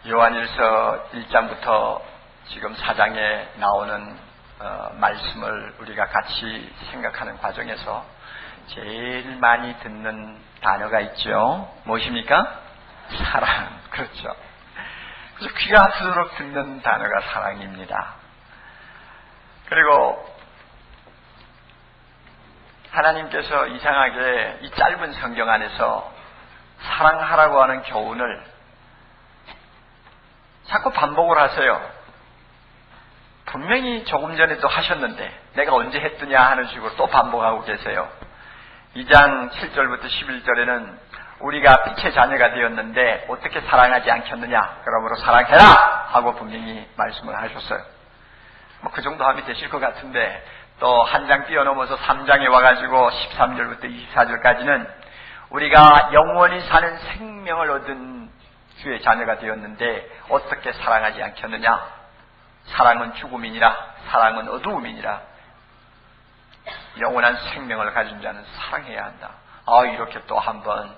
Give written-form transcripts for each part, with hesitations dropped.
요한일서 1장부터 지금 4장에 나오는 말씀을 우리가 같이 생각하는 과정에서 제일 많이 듣는 단어가 있죠. 무엇입니까? 사랑. 그렇죠. 그래서 귀가 아프도록 듣는 단어가 사랑입니다. 그리고 하나님께서 이상하게 이 짧은 성경 안에서 사랑하라고 하는 교훈을 자꾸 반복을 하세요. 분명히 조금 전에도 하셨는데 내가 언제 했더냐 하는 식으로 또 반복하고 계세요. 2장 7절부터 11절에는 우리가 빛의 자녀가 되었는데 어떻게 사랑하지 않겠느냐, 그러므로 사랑해라 하고 분명히 말씀을 하셨어요. 그 정도 하면 되실 것 같은데 또 한 장 뛰어넘어서 3장에 와가지고 13절부터 24절까지는 우리가 영원히 사는 생명을 얻은 주의 자녀가 되었는데 어떻게 사랑하지 않겠느냐. 사랑은 죽음이니라, 사랑은 어두움이니라, 영원한 생명을 가진 자는 사랑해야 한다. 이렇게 또 한번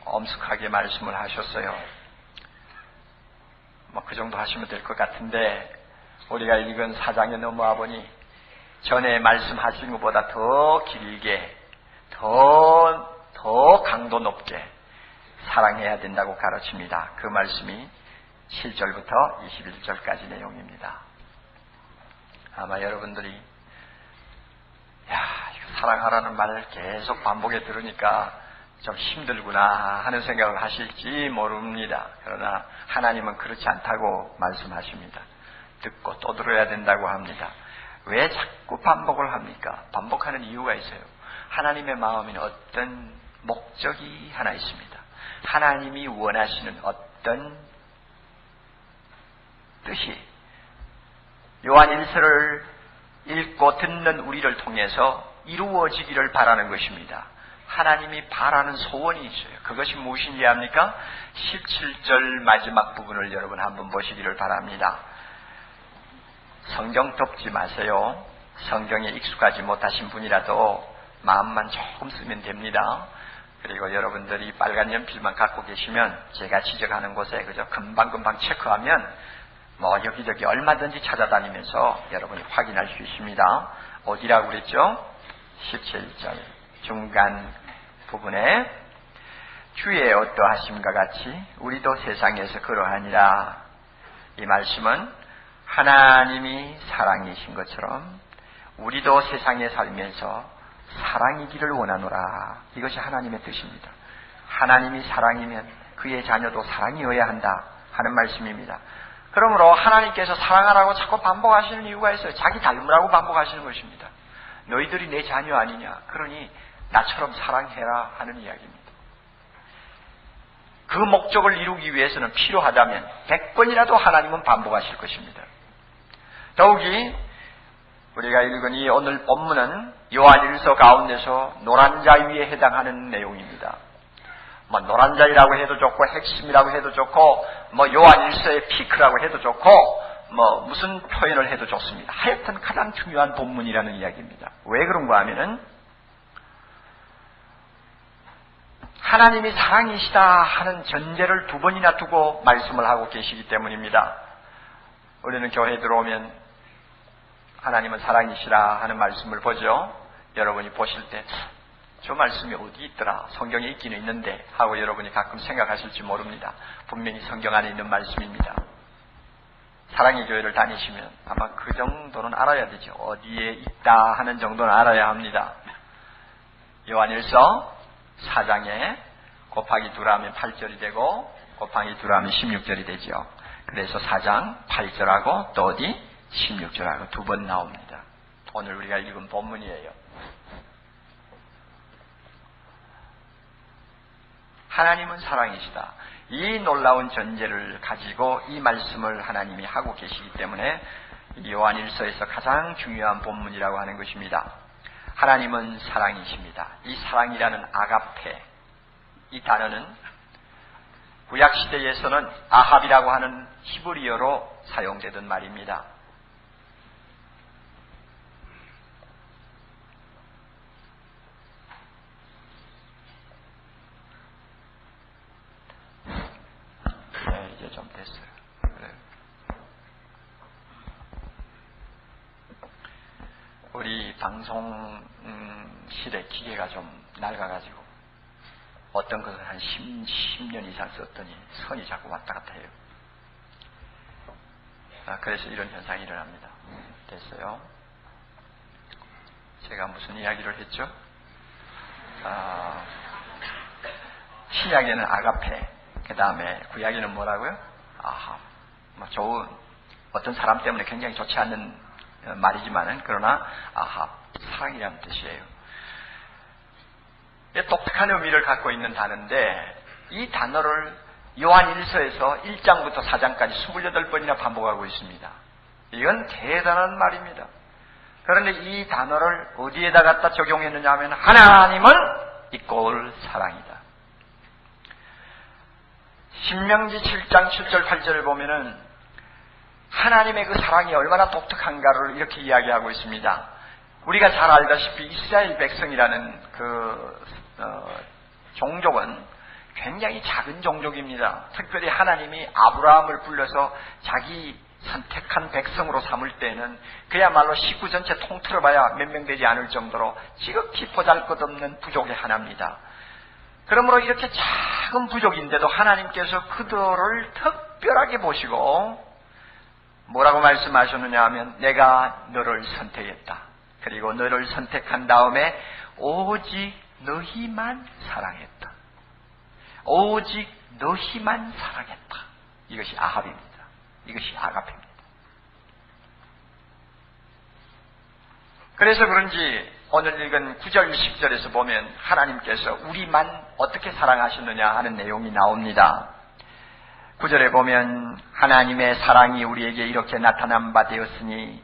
엄숙하게 말씀을 하셨어요. 그 정도 하시면 될 것 같은데 우리가 읽은 4장에 넘어와 보니 전에 말씀하신 것보다 더 길게 더 강도 높게 사랑해야 된다고 가르칩니다. 그 말씀이 7절부터 21절까지 내용입니다. 아마 여러분들이 이거 사랑하라는 말을 계속 반복해 들으니까 좀 힘들구나 하는 생각을 하실지 모릅니다. 그러나 하나님은 그렇지 않다고 말씀하십니다. 듣고 또 들어야 된다고 합니다. 왜 자꾸 반복을 합니까? 반복하는 이유가 있어요. 하나님의 마음에는 어떤 목적이 하나 있습니다. 하나님이 원하시는 어떤 뜻이 요한 1서를 읽고 듣는 우리를 통해서 이루어지기를 바라는 것입니다. 하나님이 바라는 소원이 있어요. 그것이 무엇인지 압니까? 17절 마지막 부분을 여러분 한번 보시기를 바랍니다. 성경 덮지 마세요. 성경에 익숙하지 못하신 분이라도 마음만 조금 쓰면 됩니다. 그리고 여러분들이 빨간 연필만 갖고 계시면 제가 지적하는 곳에 그저 금방금방 체크하면 여기저기 얼마든지 찾아다니면서 여러분이 확인할 수 있습니다. 어디라고 그랬죠? 17절 중간 부분에 주의 어떠하심과 같이 우리도 세상에서 그러하니라. 이 말씀은 하나님이 사랑이신 것처럼 우리도 세상에 살면서 사랑이기를 원하노라. 이것이 하나님의 뜻입니다. 하나님이 사랑이면 그의 자녀도 사랑이어야 한다 하는 말씀입니다. 그러므로 하나님께서 사랑하라고 자꾸 반복하시는 이유가 있어요. 자기 닮으라고 반복하시는 것입니다. 너희들이 내 자녀 아니냐, 그러니 나처럼 사랑해라 하는 이야기입니다. 그 목적을 이루기 위해서는 필요하다면 100번이라도 하나님은 반복하실 것입니다. 더욱이 우리가 읽은 이 오늘 본문은 요한일서 가운데서 노란 자 위에 해당하는 내용입니다. 노란 자이라고 해도 좋고 핵심이라고 해도 좋고 요한일서의 피크라고 해도 좋고 무슨 표현을 해도 좋습니다. 하여튼 가장 중요한 본문이라는 이야기입니다. 왜 그런가 하면은 하나님이 사랑이시다 하는 전제를 두 번이나 두고 말씀을 하고 계시기 때문입니다. 우리는 교회에 들어오면 하나님은 사랑이시라 하는 말씀을 보죠. 여러분이 보실 때 저 말씀이 어디 있더라, 성경에 있기는 있는데 하고 여러분이 가끔 생각하실지 모릅니다. 분명히 성경 안에 있는 말씀입니다. 사랑의 교회를 다니시면 아마 그 정도는 알아야 되죠. 어디에 있다 하는 정도는 알아야 합니다. 요한일서 4장에 곱하기 2라 하면 8절이 되고 곱하기 2라 하면 16절이 되죠. 그래서 4장 8절하고 또 어디 16절하고 두 번 나옵니다. 오늘 우리가 읽은 본문이에요. 하나님은 사랑이시다. 이 놀라운 전제를 가지고 이 말씀을 하나님이 하고 계시기 때문에 요한일서에서 가장 중요한 본문이라고 하는 것입니다. 하나님은 사랑이십니다. 이 사랑이라는 아가페, 이 단어는 구약시대에서는 아합이라고 하는 히브리어로 사용되던 말입니다. 됐어요. 그래요. 우리 방송실의 기계가 좀 낡아가지고 어떤 것은 한 10년 이상 썼더니 선이 자꾸 왔다 갔다 해요. 그래서 이런 현상이 일어납니다. 됐어요. 제가 무슨 이야기를 했죠? 신약에는 아가페, 그 다음에 구약에는 뭐라고요? 아합. 좋은, 어떤 사람 때문에 굉장히 좋지 않는 말이지만은, 그러나 아합, 사랑이라는 뜻이에요. 독특한 의미를 갖고 있는 단어인데, 이 단어를 요한 1서에서 1장부터 4장까지 28번이나 반복하고 있습니다. 이건 대단한 말입니다. 그런데 이 단어를 어디에다 갖다 적용했느냐 하면 하나님은 이꼴 사랑이다. 신명기 7장 7절 8절을 보면은 하나님의 그 사랑이 얼마나 독특한가를 이렇게 이야기하고 있습니다. 우리가 잘 알다시피 이스라엘 백성이라는 종족은 굉장히 작은 종족입니다. 특별히 하나님이 아브라함을 불러서 자기 선택한 백성으로 삼을 때는 그야말로 식구 전체 통틀어봐야 몇 명 되지 않을 정도로 지극히 보잘것없는 부족의 하나입니다. 그러므로 이렇게 작은 부족인데도 하나님께서 그들을 특별하게 보시고 뭐라고 말씀하셨느냐 하면 내가 너를 선택했다. 그리고 너를 선택한 다음에 오직 너희만 사랑했다. 오직 너희만 사랑했다. 이것이 아합입니다. 이것이 아가페입니다. 그래서 그런지 오늘 읽은 9절 10절에서 보면 하나님께서 우리만 어떻게 사랑하셨느냐 하는 내용이 나옵니다. 9절에 보면 하나님의 사랑이 우리에게 이렇게 나타난 바 되었으니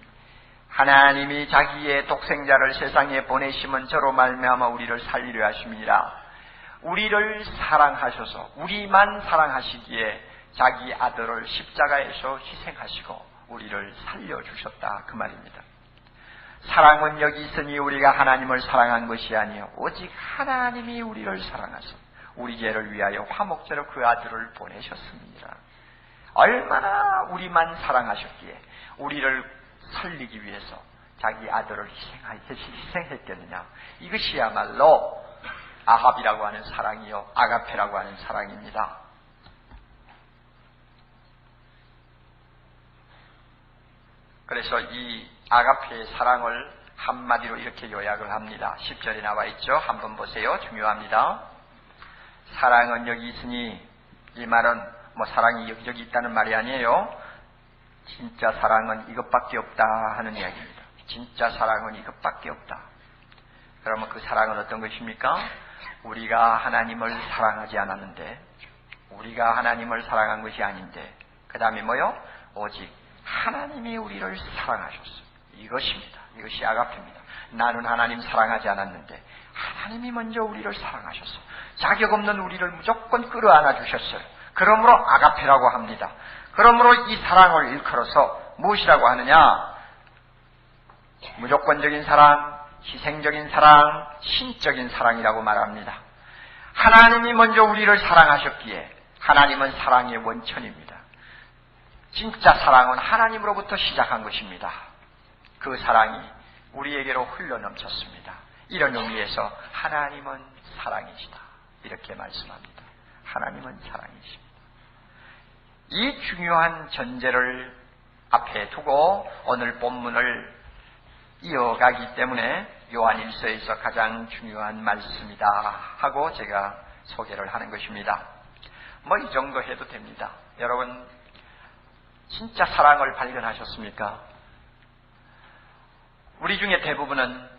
하나님이 자기의 독생자를 세상에 보내심은 저로 말미암아 우리를 살리려 하심이니라. 우리를 사랑하셔서 우리만 사랑하시기에 자기 아들을 십자가에서 희생하시고 우리를 살려주셨다 그 말입니다. 사랑은 여기 있으니 우리가 하나님을 사랑한 것이 아니요 오직 하나님이 우리를 사랑하사 우리 죄를 위하여 화목제로 그 아들을 보내셨습니다. 얼마나 우리만 사랑하셨기에 우리를 살리기 위해서 자기 아들을 희생했겠느냐. 이것이야말로 아합이라고 하는 사랑이요 아가페라고 하는 사랑입니다. 그래서 이 아가페의 사랑을 한마디로 이렇게 요약을 합니다. 10절에 나와 있죠. 한번 보세요. 중요합니다. 사랑은 여기 있으니, 이 말은 사랑이 여기저기 있다는 말이 아니에요. 진짜 사랑은 이것밖에 없다 하는 이야기입니다. 진짜 사랑은 이것밖에 없다. 그러면 그 사랑은 어떤 것입니까? 우리가 하나님을 사랑하지 않았는데, 우리가 하나님을 사랑한 것이 아닌데, 그 다음에 뭐요? 오직 하나님이 우리를 사랑하셨어요. 이것입니다. 이것이 아가페입니다. 나는 하나님 사랑하지 않았는데 하나님이 먼저 우리를 사랑하셨어요. 자격 없는 우리를 무조건 끌어안아 주셨어요. 그러므로 아가페라고 합니다. 그러므로 이 사랑을 일컬어서 무엇이라고 하느냐? 무조건적인 사랑, 희생적인 사랑, 신적인 사랑이라고 말합니다. 하나님이 먼저 우리를 사랑하셨기에 하나님은 사랑의 원천입니다. 진짜 사랑은 하나님으로부터 시작한 것입니다. 그 사랑이 우리에게로 흘러넘쳤습니다. 이런 의미에서 하나님은 사랑이시다. 이렇게 말씀합니다. 하나님은 사랑이십니다. 이 중요한 전제를 앞에 두고 오늘 본문을 이어가기 때문에 요한일서에서 가장 중요한 말씀이다 하고 제가 소개를 하는 것입니다. 이 정도 해도 됩니다. 여러분 진짜 사랑을 발견하셨습니까? 우리 중에 대부분은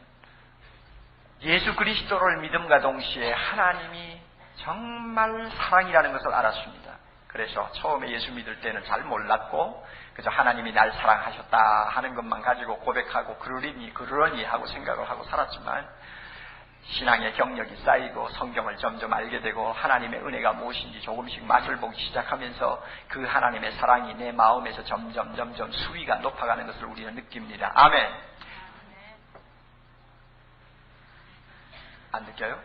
예수 그리스도를 믿음과 동시에 하나님이 정말 사랑이라는 것을 알았습니다. 그래서 처음에 예수 믿을 때는 잘 몰랐고 그저 하나님이 날 사랑하셨다 하는 것만 가지고 고백하고 그러니 하고 생각을 하고 살았지만 신앙의 경력이 쌓이고 성경을 점점 알게 되고 하나님의 은혜가 무엇인지 조금씩 맛을 보기 시작하면서 그 하나님의 사랑이 내 마음에서 점점 수위가 높아가는 것을 우리는 느낍니다. 아멘. 안 느껴요?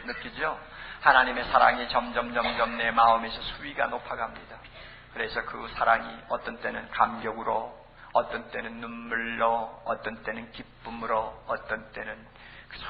느끼죠? 하나님의 사랑이 점점 내 마음에서 수위가 높아갑니다. 그래서 그 사랑이 어떤 때는 감격으로, 어떤 때는 눈물로, 어떤 때는 기쁨으로, 어떤 때는 그저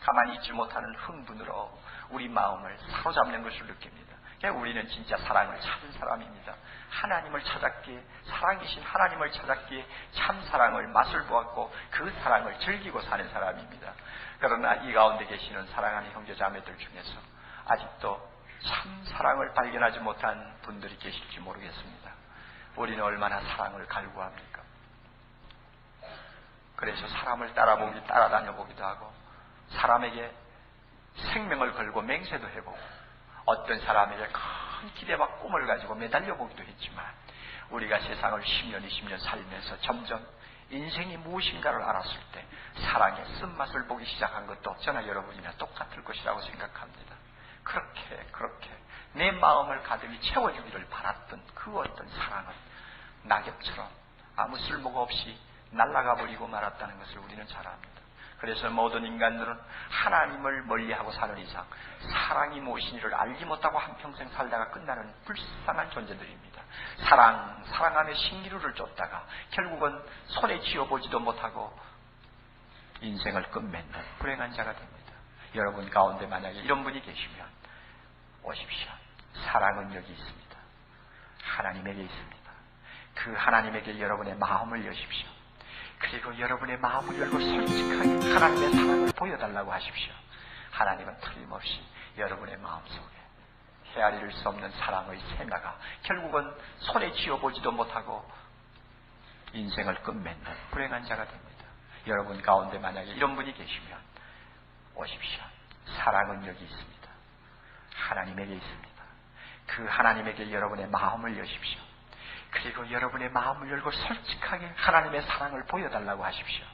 가만히 있지 못하는 흥분으로 우리 마음을 사로잡는 것을 느낍니다. 그러니까 우리는 진짜 사랑을 찾은 사람입니다. 하나님을 찾았기에, 사랑이신 하나님을 찾았기에 참 사랑을 맛을 보았고 그 사랑을 즐기고 사는 사람입니다. 그러나 이 가운데 계시는 사랑하는 형제 자매들 중에서 아직도 참 사랑을 발견하지 못한 분들이 계실지 모르겠습니다. 우리는 얼마나 사랑을 갈구합니까? 그래서 사람을 따라다녀 보기도 하고, 사람에게 생명을 걸고 맹세도 해보고, 어떤 사람에게 큰 기대와 꿈을 가지고 매달려 보기도 했지만, 우리가 세상을 10년, 20년 살면서 점점 인생이 무엇인가를 알았을 때 사랑의 쓴맛을 보기 시작한 것도 저나 여러분이나 똑같을 것이라고 생각합니다. 그렇게 내 마음을 가득히 채워주기를 바랐던 그 어떤 사랑은 낙엽처럼 아무 쓸모가 없이 날아가 버리고 말았다는 것을 우리는 잘 압니다. 그래서 모든 인간들은 하나님을 멀리하고 사는 이상 사랑이 무엇인지를 알지 못하고 한평생 살다가 끝나는 불쌍한 존재들입니다. 사랑하며 신기루를 쫓다가 결국은 손에 쥐어보지도 못하고 인생을 끝맺는 불행한 자가 됩니다. 여러분 가운데 만약에 이런 분이 계시면 오십시오. 사랑은 여기 있습니다. 하나님에게 있습니다. 그 하나님에게 여러분의 마음을 여십시오. 그리고 여러분의 마음을 열고 솔직하게 하나님의 사랑을 보여달라고 하십시오. 하나님은 틀림없이 여러분의 마음속에 헤아릴 수 없는 사랑의 샘나가 결국은 손에 쥐어보지도 못하고 인생을 끝맺는 불행한 자가 됩니다. 여러분 가운데 만약에 이런 분이 계시면 오십시오. 사랑은 여기 있습니다. 하나님에게 있습니다. 그 하나님에게 여러분의 마음을 여십시오. 그리고 여러분의 마음을 열고 솔직하게 하나님의 사랑을 보여달라고 하십시오.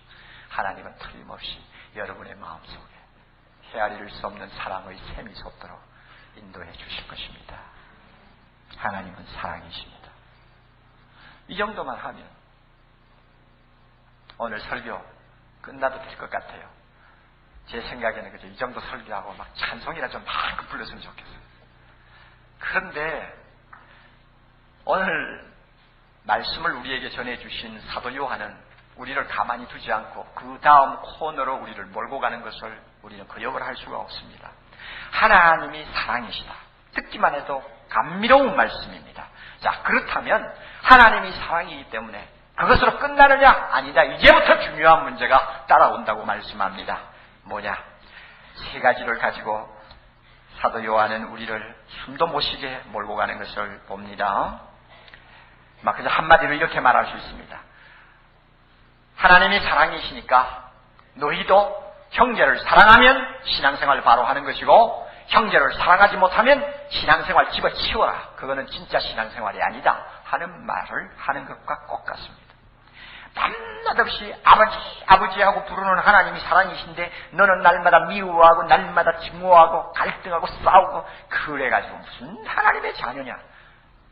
하나님은 틀림없이 여러분의 마음속에 헤아릴 수 없는 사랑의 샘이 솟도록 인도해 주실 것입니다. 하나님은 사랑이십니다. 이 정도만 하면 오늘 설교 끝나도 될 것 같아요. 제 생각에는 그저 이 정도 설교하고 막 찬송이나 좀 마음껏 불렀으면 좋겠어요. 그런데 오늘 말씀을 우리에게 전해주신 사도 요한은 우리를 가만히 두지 않고 그 다음 코너로 우리를 몰고 가는 것을 우리는 거역을 할 수가 없습니다. 하나님이 사랑이시다. 듣기만 해도 감미로운 말씀입니다. 자, 그렇다면 하나님이 사랑이기 때문에 그것으로 끝나느냐? 아니다. 이제부터 중요한 문제가 따라온다고 말씀합니다. 뭐냐? 세 가지를 가지고 사도 요한은 우리를 숨도 못 쉬게 몰고 가는 것을 봅니다. 막 그저 한마디로 이렇게 말할 수 있습니다. 하나님이 사랑이시니까 너희도 형제를 사랑하면 신앙생활 바로 하는 것이고 형제를 사랑하지 못하면 신앙생활 집어치워라. 그거는 진짜 신앙생활이 아니다 하는 말을 하는 것과 똑같습니다. 밤낮 없이 아버지하고 부르는 하나님이 사랑이신데 너는 날마다 미워하고 날마다 증오하고 갈등하고 싸우고 그래가지고 무슨 하나님의 자녀냐.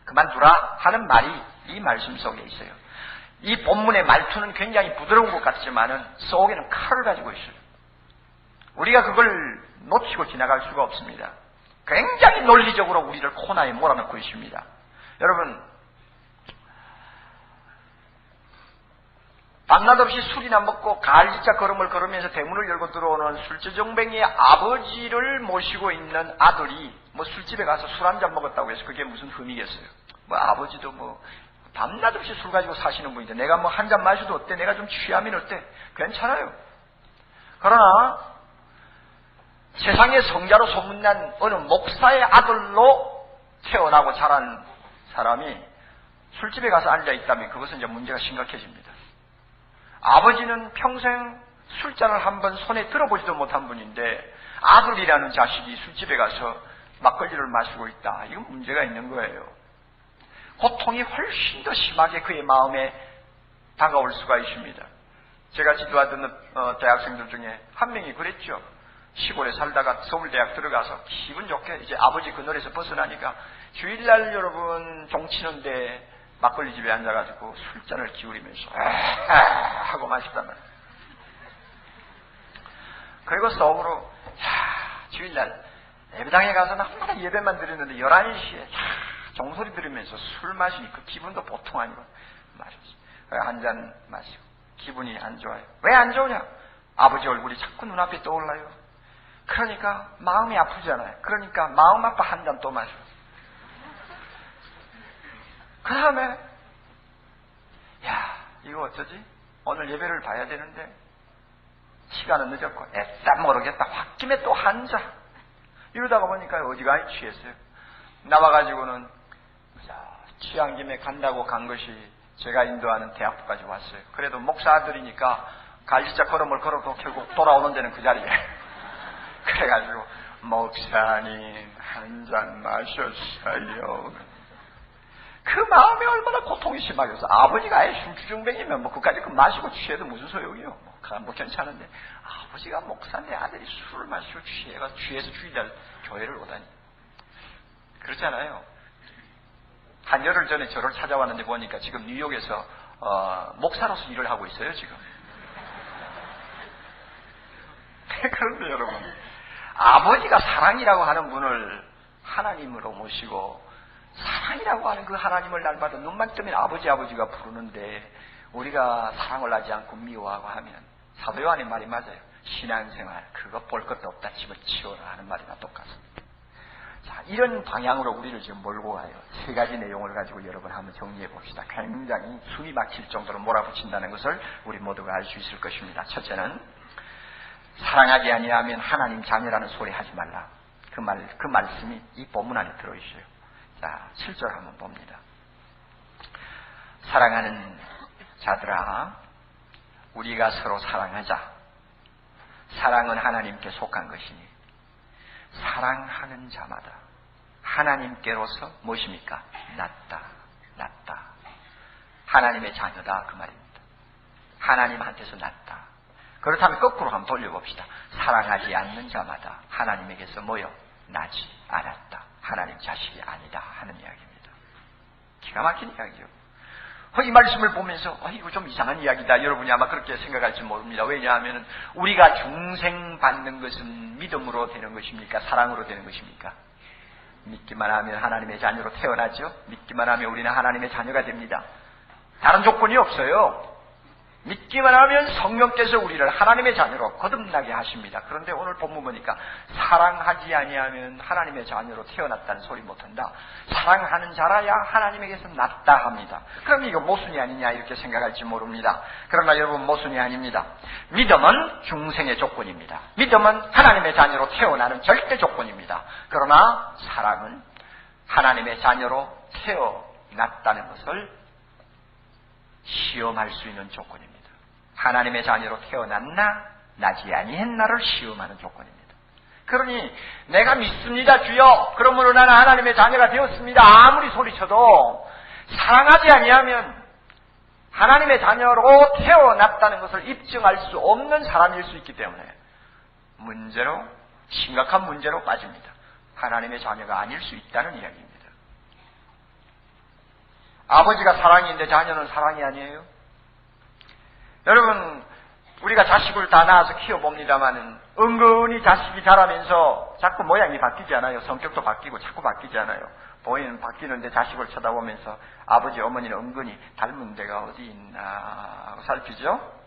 그만두라 하는 말이 이 말씀 속에 있어요. 이 본문의 말투는 굉장히 부드러운 것 같지만은 속에는 칼을 가지고 있어요. 우리가 그걸 놓치고 지나갈 수가 없습니다. 굉장히 논리적으로 우리를 코너에 몰아넣고 있습니다. 여러분, 밤낮 없이 술이나 먹고 가을지자 걸음을 걸으면서 대문을 열고 들어오는 술주정뱅이의 아버지를 모시고 있는 아들이 뭐 술집에 가서 술 한잔 먹었다고 해서 그게 무슨 흠이겠어요. 뭐 아버지도 뭐 밤낮 없이 술 가지고 사시는 분인데 내가 뭐 한 잔 마셔도 어때? 내가 좀 취하면 어때? 괜찮아요. 그러나 세상의 성자로 소문난 어느 목사의 아들로 태어나고 자란 사람이 술집에 가서 앉아있다면 그것은 이제 문제가 심각해집니다. 아버지는 평생 술잔을 한번 손에 들어보지도 못한 분인데 아들이라는 자식이 술집에 가서 막걸리를 마시고 있다. 이건 문제가 있는 거예요. 고통이 훨씬 더 심하게 그의 마음에 다가올 수가 있습니다. 제가 지도하던 대학생들 중에 한 명이 그랬죠. 시골에 살다가 서울대학 들어가서 기분 좋게 이제 아버지 그늘에서 벗어나니까 주일날 여러분 종치는데 막걸리 집에 앉아가지고 술잔을 기울이면서 하고 마시단 말이에요. 그리고 속으로 주일날 예배당에 가서 얼마나 예배만 드렸는데 11시에 종소리 들으면서 술 마시니 그 기분도 보통 아니고 마셨어요. 한 잔 마시고 기분이 안 좋아요. 왜 안 좋으냐? 아버지 얼굴이 자꾸 눈앞에 떠올라요. 그러니까 마음이 아프잖아요. 그러니까 마음 아파 한 잔 또 마셔. 그 다음에 야, 이거 어쩌지? 오늘 예배를 봐야 되는데 시간은 늦었고 애써 모르겠다. 홧김에 또 한 잔. 이러다가 보니까 어지간히 취했어요. 나와가지고는 취한 김에 간다고 간 것이 제가 인도하는 대학부까지 왔어요. 그래도 목사들이니까 갈지자 걸음을 걸어도 결국 돌아오는 데는 그 자리에. 그래가지고 목사님 한 잔 마셨어요. 그 마음에 얼마나 고통이 심하겠어. 아버지가 아예 술주정뱅이면 뭐 그까지 그 마시고 취해도 무슨 소용이요. 뭐 괜찮은데 아버지가 목사인데 아들이 술을 마시고 취해서 주일날 교회를 오다니. 그렇잖아요. 한 열흘 전에 저를 찾아왔는데 보니까 지금 뉴욕에서 목사로서 일을 하고 있어요 지금. 그런데 여러분, 아버지가 사랑이라고 하는 분을 하나님으로 모시고 사랑이라고 하는 그 하나님을 날마다 눈만 뜨면 아버지가 부르는데 우리가 사랑을 하지 않고 미워하고 하면 사도 요한의 말이 맞아요. 신앙생활 그거 볼 것도 없다 집을 치워라 하는 말이나 똑같습니다. 자, 이런 방향으로 우리를 지금 몰고 가요. 세 가지 내용을 가지고 여러분 한번 정리해 봅시다. 굉장히 숨이 막힐 정도로 몰아붙인다는 것을 우리 모두가 알 수 있을 것입니다. 첫째는 사랑하지 아니하면 하나님 자녀라는 소리 하지 말라. 그 말씀이 이 본문 안에 들어있어요. 자, 7절 한번 봅니다. 사랑하는 자들아, 우리가 서로 사랑하자. 사랑은 하나님께 속한 것이니 사랑하는 자마다 하나님께로서 무엇입니까? 낫다. 하나님의 자녀다 그 말입니다. 하나님한테서 낫다. 그렇다면 거꾸로 한번 돌려봅시다. 사랑하지 않는 자마다 하나님에게서 뭐요? 나지 않았다. 하나님 자식이 아니다 하는 이야기입니다. 기가 막힌 이야기죠. 이 말씀을 보면서 이거 좀 이상한 이야기다. 여러분이 아마 그렇게 생각할지 모릅니다. 왜냐하면 우리가 중생받는 것은 믿음으로 되는 것입니까? 사랑으로 되는 것입니까? 믿기만 하면 하나님의 자녀로 태어나죠. 믿기만 하면 우리는 하나님의 자녀가 됩니다. 다른 조건이 없어요. 믿기만 하면 성령께서 우리를 하나님의 자녀로 거듭나게 하십니다. 그런데 오늘 본문 보니까 사랑하지 아니하면 하나님의 자녀로 태어났다는 소리 못한다. 사랑하는 자라야 하나님에게서 낫다 합니다. 그럼 이거 모순이 아니냐 이렇게 생각할지 모릅니다. 그러나 여러분 모순이 아닙니다. 믿음은 중생의 조건입니다. 믿음은 하나님의 자녀로 태어나는 절대 조건입니다. 그러나 사랑은 하나님의 자녀로 태어났다는 것을 시험할 수 있는 조건입니다. 하나님의 자녀로 태어났나 나지 아니했나를 시험하는 조건입니다. 그러니 내가 믿습니다 주여 그러므로 나는 하나님의 자녀가 되었습니다 아무리 소리쳐도 사랑하지 아니하면 하나님의 자녀로 태어났다는 것을 입증할 수 없는 사람일 수 있기 때문에 심각한 문제로 빠집니다. 하나님의 자녀가 아닐 수 있다는 이야기입니다. 아버지가 사랑인데 자녀는 사랑이 아니에요? 여러분, 우리가 자식을 다 낳아서 키워봅니다마는 은근히 자식이 자라면서 자꾸 모양이 바뀌지 않아요. 성격도 바뀌고 자꾸 바뀌지 않아요. 보이는 바뀌는데 자식을 쳐다보면서 아버지, 어머니는 은근히 닮은 데가 어디 있나 하고 살피죠?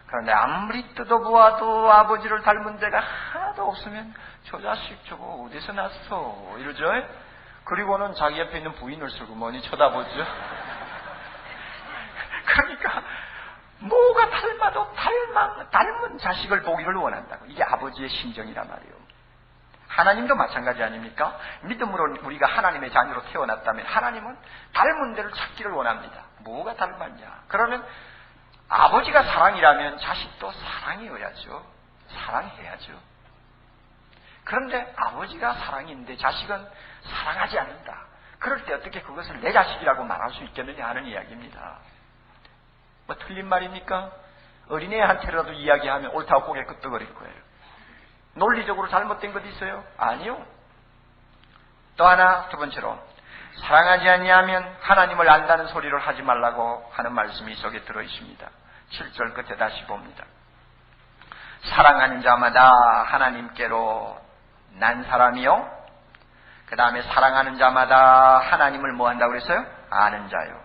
그런데 아무리 뜯어보아도 아버지를 닮은 데가 하나도 없으면 저 자식 저거 어디서 났어? 이러죠? 그리고는 자기 옆에 있는 부인을 슬그머니 쳐다보죠. 그러니까 뭐가 닮아도 닮은 자식을 보기를 원한다고. 이게 아버지의 심정이란 말이에요. 하나님도 마찬가지 아닙니까? 믿음으로 우리가 하나님의 자녀로 태어났다면 하나님은 닮은 데를 찾기를 원합니다. 뭐가 닮았냐? 그러면 아버지가 사랑이라면 자식도 사랑이어야죠. 사랑해야죠. 그런데 아버지가 사랑인데 자식은 사랑하지 않는다. 그럴 때 어떻게 그것을 내 자식이라고 말할 수 있겠느냐 하는 이야기입니다. 뭐 틀린 말입니까? 어린애한테라도 이야기하면 옳다고 고개 끄덕거릴 거예요. 논리적으로 잘못된 것 있어요? 아니요. 또 하나, 두 번째로 사랑하지 아니하면 하나님을 안다는 소리를 하지 말라고 하는 말씀이 속에 들어있습니다. 7절 끝에 다시 봅니다. 사랑하는 자마다 하나님께로 난 사람이요 그 다음에 사랑하는 자마다 하나님을 뭐 한다고 그랬어요? 아는 자요.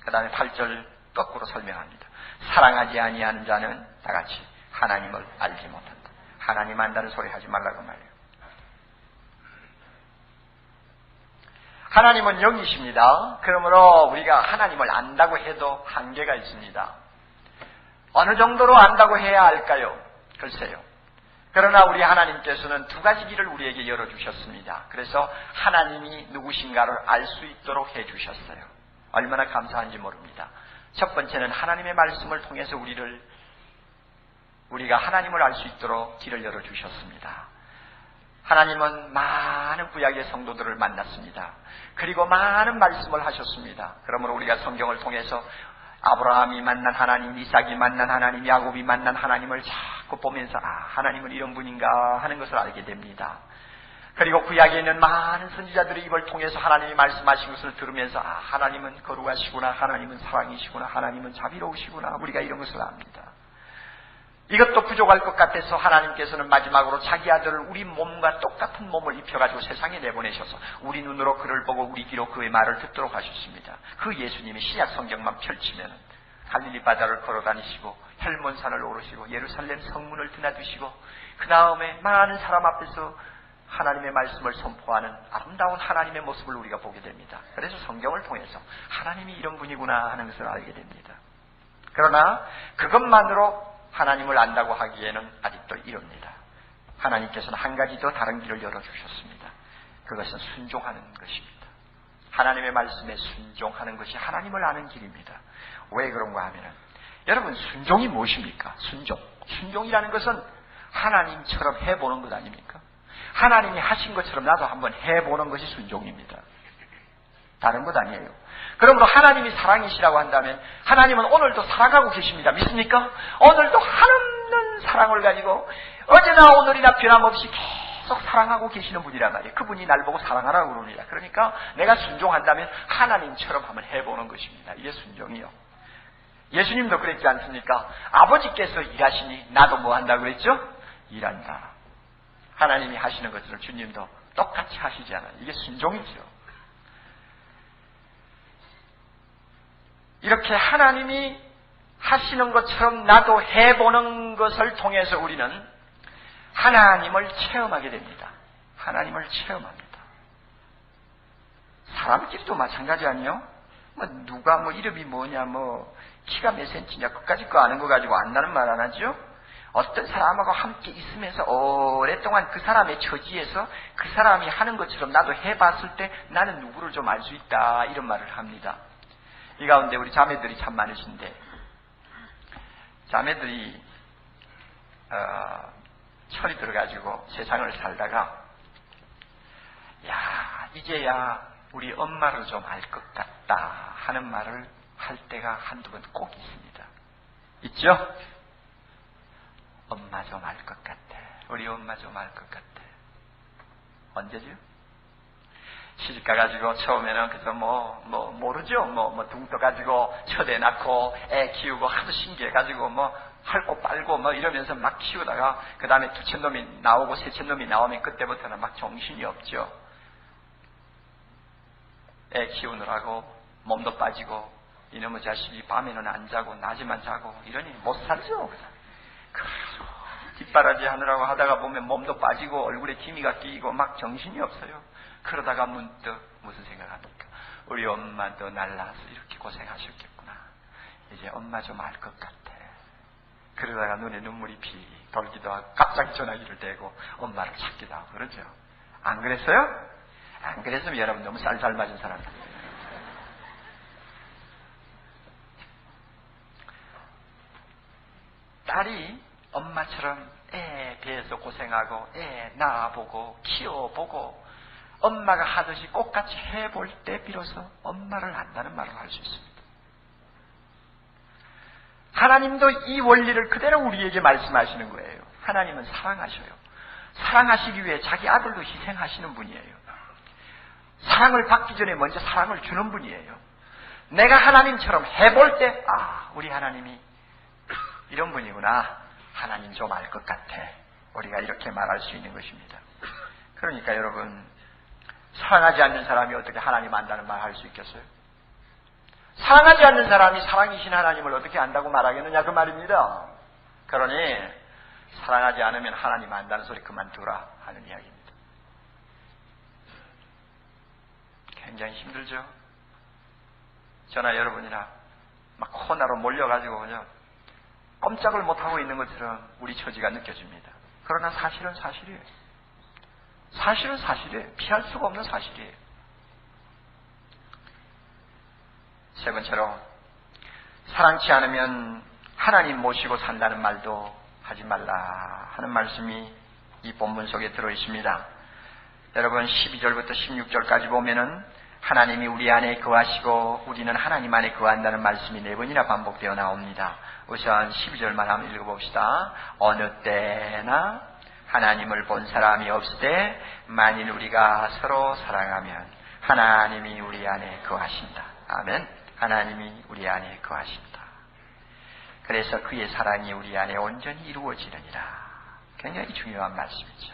그 다음에 8절 거꾸로 설명합니다. 사랑하지 아니하는 자는 다 같이 하나님을 알지 못한다. 하나님 안다는 소리 하지 말라고 말이에요. 하나님은 영이십니다. 그러므로 우리가 하나님을 안다고 해도 한계가 있습니다. 어느 정도로 안다고 해야 할까요? 글쎄요. 그러나 우리 하나님께서는 두 가지 길을 우리에게 열어주셨습니다. 그래서 하나님이 누구신가를 알 수 있도록 해주셨어요. 얼마나 감사한지 모릅니다. 첫 번째는 하나님의 말씀을 통해서 우리가 하나님을 알 수 있도록 길을 열어주셨습니다. 하나님은 많은 구약의 성도들을 만났습니다. 그리고 많은 말씀을 하셨습니다. 그러므로 우리가 성경을 통해서 아브라함이 만난 하나님, 이삭이 만난 하나님, 야곱이 만난 하나님을 자꾸 보면서 하나님은 이런 분인가 하는 것을 알게 됩니다. 그리고 구약에 있는 많은 선지자들의 입을 통해서 하나님이 말씀하신 것을 들으면서 하나님은 거룩하시구나, 하나님은 사랑이시구나, 하나님은 자비로우시구나, 우리가 이런 것을 압니다. 이것도 부족할 것 같아서 하나님께서는 마지막으로 자기 아들을 우리 몸과 똑같은 몸을 입혀가지고 세상에 내보내셔서 우리 눈으로 그를 보고 우리 귀로 그의 말을 듣도록 하셨습니다. 그 예수님이 신약 성경만 펼치면 갈릴리 바다를 걸어다니시고 헬몬산을 오르시고 예루살렘 성문을 드나드시고 그 다음에 많은 사람 앞에서 하나님의 말씀을 선포하는 아름다운 하나님의 모습을 우리가 보게 됩니다. 그래서 성경을 통해서 하나님이 이런 분이구나 하는 것을 알게 됩니다. 그러나 그것만으로 하나님을 안다고 하기에는 아직도 이릅니다. 하나님께서는 한 가지 더 다른 길을 열어주셨습니다. 그것은 순종하는 것입니다. 하나님의 말씀에 순종하는 것이 하나님을 아는 길입니다. 왜 그런가 하면은 여러분 순종이 무엇입니까? 순종이라는 것은 하나님처럼 해보는 것 아닙니까? 하나님이 하신 것처럼 나도 한번 해보는 것이 순종입니다. 다른 것 아니에요. 그러므로 하나님이 사랑이시라고 한다면 하나님은 오늘도 사랑하고 계십니다. 믿습니까? 오늘도 한없는 사랑을 가지고 어제나 오늘이나 변함없이 계속 사랑하고 계시는 분이란 말이에요. 그분이 날 보고 사랑하라고 그럽니다. 그러니까 내가 순종한다면 하나님처럼 한번 해보는 것입니다. 이게 순종이요. 예수님도 그랬지 않습니까? 아버지께서 일하시니 나도 뭐 한다고 그랬죠? 일한다. 하나님이 하시는 것을 주님도 똑같이 하시지 않아요. 이게 순종이죠. 이렇게 하나님이 하시는 것처럼 나도 해보는 것을 통해서 우리는 하나님을 체험하게 됩니다. 하나님을 체험합니다. 사람끼리도 마찬가지 아니요? 누가 이름이 뭐냐, 키가 몇 센치냐, 그까짓 거 아는 거 가지고 안다는 말 안 하죠? 어떤 사람하고 함께 있으면서 오랫동안 그 사람의 처지에서 그 사람이 하는 것처럼 나도 해봤을 때 나는 누구를 좀 알 수 있다, 이런 말을 합니다. 이 가운데 우리 자매들이 참 많으신데, 자매들이 철이 들어가지고 세상을 살다가 이제야 우리 엄마를 좀 알 것 같다 하는 말을 할 때가 한두 번 꼭 있습니다. 있죠? 엄마 좀 알 것 같아. 우리 엄마 좀 알 것 같아. 언제죠? 시집 가가지고 처음에는 그래서 모르죠. 둥 떠가지고 쳐대 낳고 애 키우고 하도 신기해가지고 핥고 빨고 이러면서 막 키우다가 그 다음에 두째 놈이 나오고 셋째 놈이 나오면 그때부터는 막 정신이 없죠. 애 키우느라고 몸도 빠지고 이놈의 자식이 밤에는 안 자고 낮에만 자고 이러니 못 살죠. 그래서 뒷바라지 하느라고 하다가 보면 몸도 빠지고 얼굴에 기미가 끼이고 막 정신이 없어요. 그러다가 문득 무슨 생각합니까? 우리 엄마도 날 낳아서 이렇게 고생하셨겠구나. 이제 엄마 좀 알 것 같아. 그러다가 눈에 눈물이 피 돌기도 하고 갑자기 전화기를 대고 엄마를 찾기도 하고 그러죠. 안 그랬어요? 안 그랬으면 여러분 너무 쌀쌀 맞은 사람들이에요. 딸이 엄마처럼 애 배에서 고생하고 애 낳아보고 키워보고 엄마가 하듯이 똑같이 해볼 때 비로소 엄마를 안다는 말을 할 수 있습니다. 하나님도 이 원리를 그대로 우리에게 말씀하시는 거예요. 하나님은 사랑하셔요. 사랑하시기 위해 자기 아들도 희생하시는 분이에요. 사랑을 받기 전에 먼저 사랑을 주는 분이에요. 내가 하나님처럼 해볼 때 우리 하나님이 이런 분이구나. 하나님 좀 알 것 같아. 우리가 이렇게 말할 수 있는 것입니다. 그러니까 여러분 사랑하지 않는 사람이 어떻게 하나님 안다는 말 할 수 있겠어요? 사랑하지 않는 사람이 사랑이신 하나님을 어떻게 안다고 말하겠느냐 그 말입니다. 그러니 사랑하지 않으면 하나님 안다는 소리 그만두라 하는 이야기입니다. 굉장히 힘들죠? 저나 여러분이나 막 코너로 몰려가지고 그냥 꼼짝을 못하고 있는 것처럼 우리 처지가 느껴집니다. 그러나 사실은 사실이에요. 사실은 사실이에요. 피할 수가 없는 사실이에요. 세 번째로 사랑치 않으면 하나님 모시고 산다는 말도 하지 말라 하는 말씀이 이 본문 속에 들어있습니다. 여러분 12절부터 16절까지 보면은 하나님이 우리 안에 거하시고 우리는 하나님 안에 거한다는 말씀이 4번이나 반복되어 나옵니다. 우선 12절만 한번 읽어봅시다. 어느 때나 하나님을 본 사람이 없을 때 만일 우리가 서로 사랑하면 하나님이 우리 안에 거하신다. 아멘. 하나님이 우리 안에 거하신다. 그래서 그의 사랑이 우리 안에 온전히 이루어지느니라. 굉장히 중요한 말씀이죠.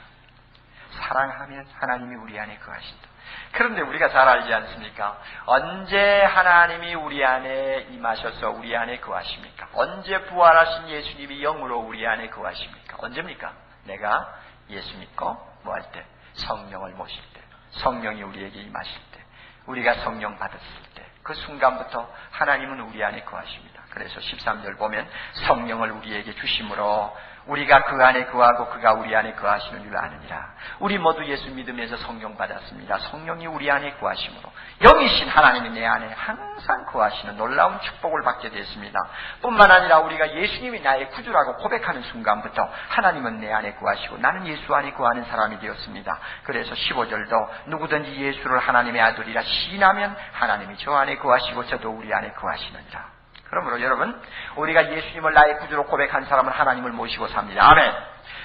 사랑하면 하나님이 우리 안에 거하신다. 그런데 우리가 잘 알지 않습니까? 언제 하나님이 우리 안에 임하셔서 우리 안에 거하십니까? 언제 부활하신 예수님이 영으로 우리 안에 거하십니까? 언제입니까? 내가 예수 믿고 뭐 할 때? 성령을 모실 때, 성령이 우리에게 임하실 때, 우리가 성령 받았을 때, 그 순간부터 하나님은 우리 안에 거하십니다. 그래서 13절 보면 성령을 우리에게 주심으로 우리가 그 안에 거하고 그가 우리 안에 거하시는 줄 아느니라. 우리 모두 예수 믿으면서 성령 받았습니다. 성령이 우리 안에 거하심으로 영이신 하나님이 내 안에 항상 거하시는 놀라운 축복을 받게 됐습니다. 뿐만 아니라 우리가 예수님이 나의 구주라고 고백하는 순간부터 하나님은 내 안에 거하시고 나는 예수 안에 거하는 사람이 되었습니다. 그래서 15절도 누구든지 예수를 하나님의 아들이라 시인하면 하나님이 저 안에 거하시고 저도 우리 안에 거하시느니라. 그러므로 여러분, 우리가 예수님을 나의 구주로 고백한 사람은 하나님을 모시고 삽니다. 아멘.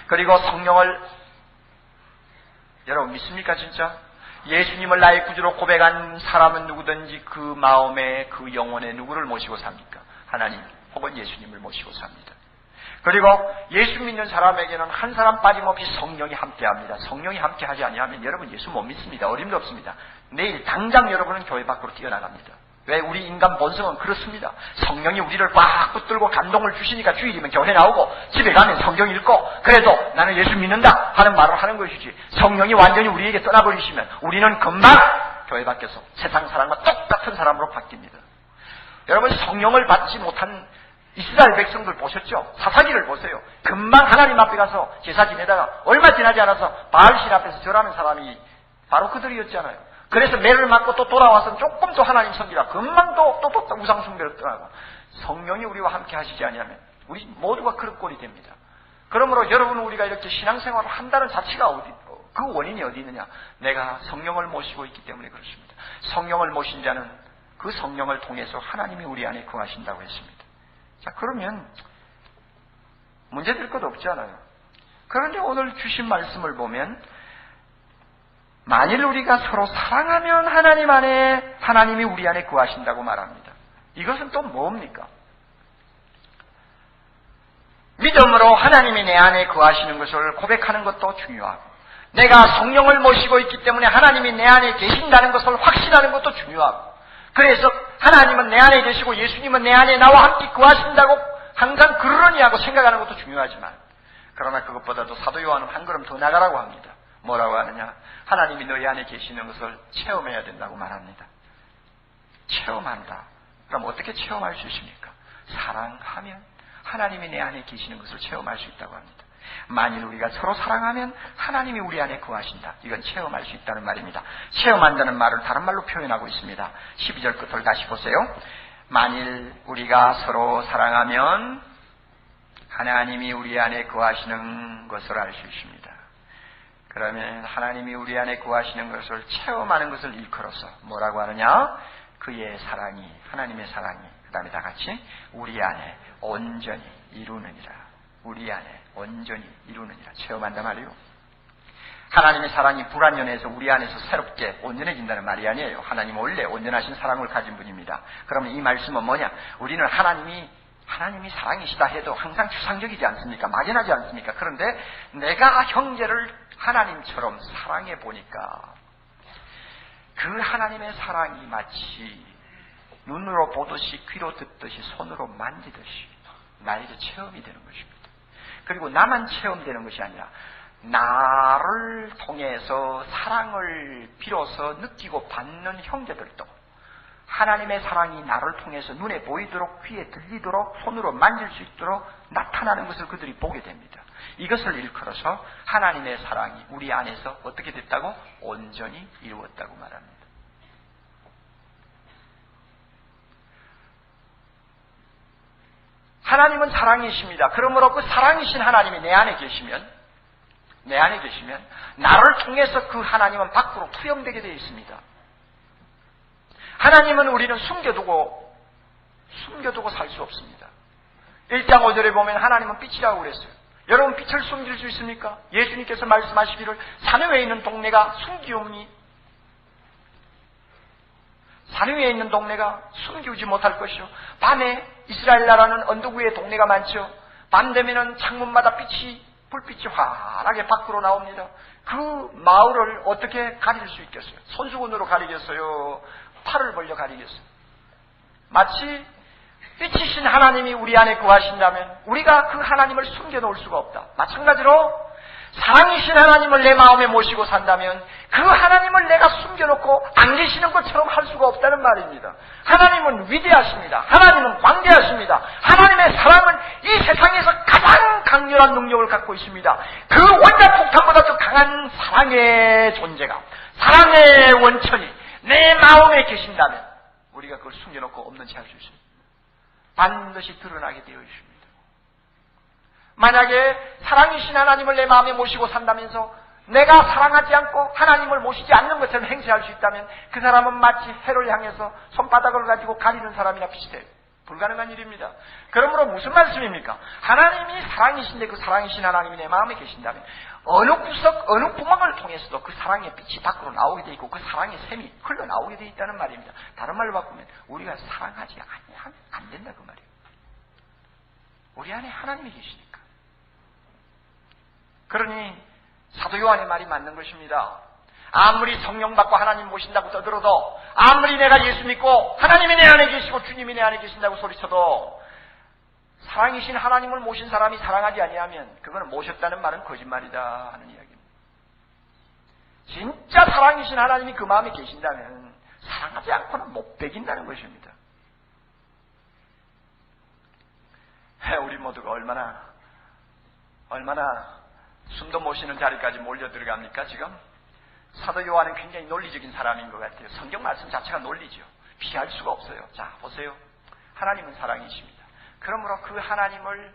그리고 성령을 여러분 믿습니까 진짜? 예수님을 나의 구주로 고백한 사람은 누구든지 그 마음에 그 영혼에 누구를 모시고 삽니까? 하나님 혹은 예수님을 모시고 삽니다. 그리고 예수 믿는 사람에게는 한 사람 빠짐없이 성령이 함께합니다. 성령이 함께하지 아니하면 여러분 예수 못 믿습니다. 어림도 없습니다. 내일 당장 여러분은 교회 밖으로 뛰어나갑니다. 왜? 우리 인간 본성은 그렇습니다. 성령이 우리를 꽉 붙들고 감동을 주시니까 주일이면 교회 나오고 집에 가면 성경 읽고 그래도 나는 예수 믿는다 하는 말을 하는 것이지, 성령이 완전히 우리에게 떠나버리시면 우리는 금방 교회 밖에서 세상 사람과 똑같은 사람으로 바뀝니다. 여러분 성령을 받지 못한 이스라엘 백성들 보셨죠? 사사기를 보세요. 금방 하나님 앞에 가서 제사 지내다가 얼마 지나지 않아서 바알신 앞에서 절하는 사람이 바로 그들이었잖아요. 그래서 매를 맞고 또 돌아와서 조금 더 하나님 섬기라 금방 또 우상 숭배를 떠나고, 성령이 우리와 함께 하시지 아니하면 우리 모두가 그런 꼴이 됩니다. 그러므로 여러분은 우리가 이렇게 신앙생활을 한다는 자체가 그 원인이 어디 있느냐? 내가 성령을 모시고 있기 때문에 그렇습니다. 성령을 모신 자는 그 성령을 통해서 하나님이 우리 안에 거하신다고 했습니다. 자, 그러면 문제될 것 없잖아요. 그런데 오늘 주신 말씀을 보면 만일 우리가 서로 사랑하면 하나님 안에 하나님이 우리 안에 거하신다고 말합니다. 이것은 또 뭡니까? 믿음으로 하나님이 내 안에 거하시는 것을 고백하는 것도 중요하고, 내가 성령을 모시고 있기 때문에 하나님이 내 안에 계신다는 것을 확신하는 것도 중요하고, 그래서 하나님은 내 안에 계시고 예수님은 내 안에 나와 함께 거하신다고 항상 그러니 하고 생각하는 것도 중요하지만, 그러나 그것보다도 사도 요한은 한 걸음 더 나가라고 합니다. 뭐라고 하느냐? 하나님이 너희 안에 계시는 것을 체험해야 된다고 말합니다. 체험한다. 그럼 어떻게 체험할 수 있습니까? 사랑하면 하나님이 내 안에 계시는 것을 체험할 수 있다고 합니다. 만일 우리가 서로 사랑하면 하나님이 우리 안에 거하신다. 이건 체험할 수 있다는 말입니다. 체험한다는 말을 다른 말로 표현하고 있습니다. 12절 끝을 다시 보세요. 만일 우리가 서로 사랑하면 하나님이 우리 안에 거하시는 것을 알 수 있습니다. 그러면 하나님이 우리 안에 거하시는 것을 체험하는 것을 일컬어서 뭐라고 하느냐? 그의 사랑이, 하나님의 사랑이, 그 다음에 다 같이 우리 안에 온전히 이루느니라. 우리 안에 온전히 이루느니라. 체험한단 말이요. 하나님의 사랑이 불완전해서 우리 안에서 새롭게 온전해진다는 말이 아니에요. 하나님은 원래 온전하신 사랑을 가진 분입니다. 그러면 이 말씀은 뭐냐? 우리는 하나님이 사랑이시다 해도 항상 추상적이지 않습니까? 막연하지 않습니까? 그런데 내가 형제를 하나님처럼 사랑해 보니까 그 하나님의 사랑이 마치 눈으로 보듯이 귀로 듣듯이 손으로 만지듯이 나에게 체험이 되는 것입니다. 그리고 나만 체험되는 것이 아니라 나를 통해서 사랑을 비로소 느끼고 받는 형제들도 하나님의 사랑이 나를 통해서 눈에 보이도록 귀에 들리도록 손으로 만질 수 있도록 나타나는 것을 그들이 보게 됩니다. 이것을 일컬어서 하나님의 사랑이 우리 안에서 어떻게 됐다고? 온전히 이루었다고 말합니다. 하나님은 사랑이십니다. 그러므로 그 사랑이신 하나님이 내 안에 계시면 나를 통해서 그 하나님은 밖으로 투영되게 되어 있습니다. 하나님은 우리는 숨겨두고 살 수 없습니다. 1장 5절에 보면 하나님은 빛이라고 그랬어요. 여러분 빛을 숨길 수 있습니까? 예수님께서 말씀하시기를 산 위에 있는 동네가 숨기우지 못할 것이요. 밤에 이스라엘 나라는 언덕 위에 동네가 많죠. 밤 되면은 창문마다 불빛이 환하게 밖으로 나옵니다. 그 마을을 어떻게 가릴 수 있겠어요? 손수건으로 가리겠어요? 팔을 벌려 가리겠어요? 마치 빛이신 하나님이 우리 안에 거하신다면 우리가 그 하나님을 숨겨놓을 수가 없다. 마찬가지로 사랑이신 하나님을 내 마음에 모시고 산다면 그 하나님을 내가 숨겨놓고 안 계시는 것처럼 할 수가 없다는 말입니다. 하나님은 위대하십니다. 하나님은 광대하십니다. 하나님의 사랑은 이 세상에서 가장 강렬한 능력을 갖고 있습니다. 그 원자 폭탄보다 더 강한 사랑의 존재가, 사랑의 원천이 내 마음에 계신다면 우리가 그걸 숨겨놓고 없는 채 할 수 있습니다. 반드시 드러나게 되어 있습니다. 만약에 사랑이신 하나님을 내 마음에 모시고 산다면서 내가 사랑하지 않고 하나님을 모시지 않는 것처럼 행세할 수 있다면 그 사람은 마치 해를 향해서 손바닥을 가지고 가리는 사람이나 비슷해요. 불가능한 일입니다. 그러므로 무슨 말씀입니까? 하나님이 사랑이신데 그 사랑이신 하나님이 내 마음에 계신다면 어느 구석 어느 구멍을 통해서도 그 사랑의 빛이 밖으로 나오게 돼 있고 그 사랑의 샘이 흘러나오게 돼 있다는 말입니다. 다른 말로 바꾸면 우리가 사랑하지 않으면 안 된다 그 말이에요. 우리 안에 하나님이 계시니까. 그러니 사도 요한의 말이 맞는 것입니다. 아무리 성령 받고 하나님 모신다고 떠들어도, 아무리 내가 예수 믿고 하나님이 내 안에 계시고 주님이 내 안에 계신다고 소리쳐도 사랑이신 하나님을 모신 사람이 사랑하지 아니하면 그거는 모셨다는 말은 거짓말이다 하는 이야기입니다. 진짜 사랑이신 하나님이 그 마음에 계신다면 사랑하지 않고는 못 베긴다는 것입니다. 우리 모두가 얼마나 숨도 못 쉬는 자리까지 몰려 들어갑니까 지금? 사도 요한은 굉장히 논리적인 사람인 것 같아요. 성경 말씀 자체가 논리죠. 피할 수가 없어요. 자, 보세요. 하나님은 사랑이십니다. 그러므로 그 하나님을,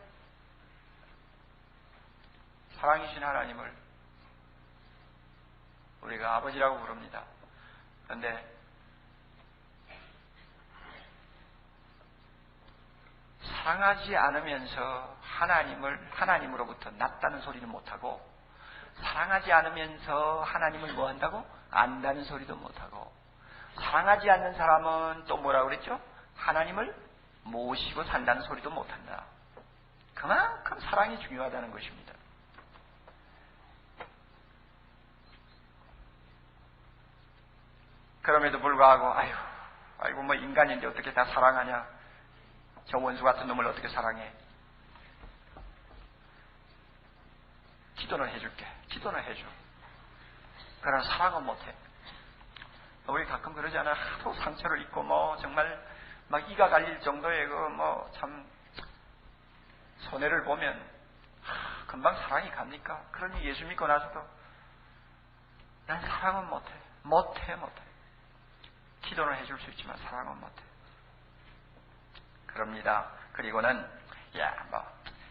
사랑이신 하나님을 우리가 아버지라고 부릅니다. 그런데 사랑하지 않으면서 하나님으로부터 낫다는 소리는 못하고, 사랑하지 않으면서 하나님을 뭐 한다고? 안다는 소리도 못하고, 사랑하지 않는 사람은 또 뭐라고 그랬죠? 하나님을 모시고 산다는 소리도 못한다. 그만큼 사랑이 중요하다는 것입니다. 그럼에도 불구하고 아이고 뭐 인간인데 어떻게 다 사랑하냐, 저 원수 같은 놈을 어떻게 사랑해? 기도는 해줄게. 기도는 해줘. 그러나 사랑은 못해. 우리 가끔 그러잖아. 하도 상처를 입고 정말 막 이가 갈릴 정도의 참 손해를 보면 금방 사랑이 갑니까? 그러니 예수 믿고 나서도 난 사랑은 못해. 기도는 해줄 수 있지만 사랑은 못해. 그럽니다. 그리고는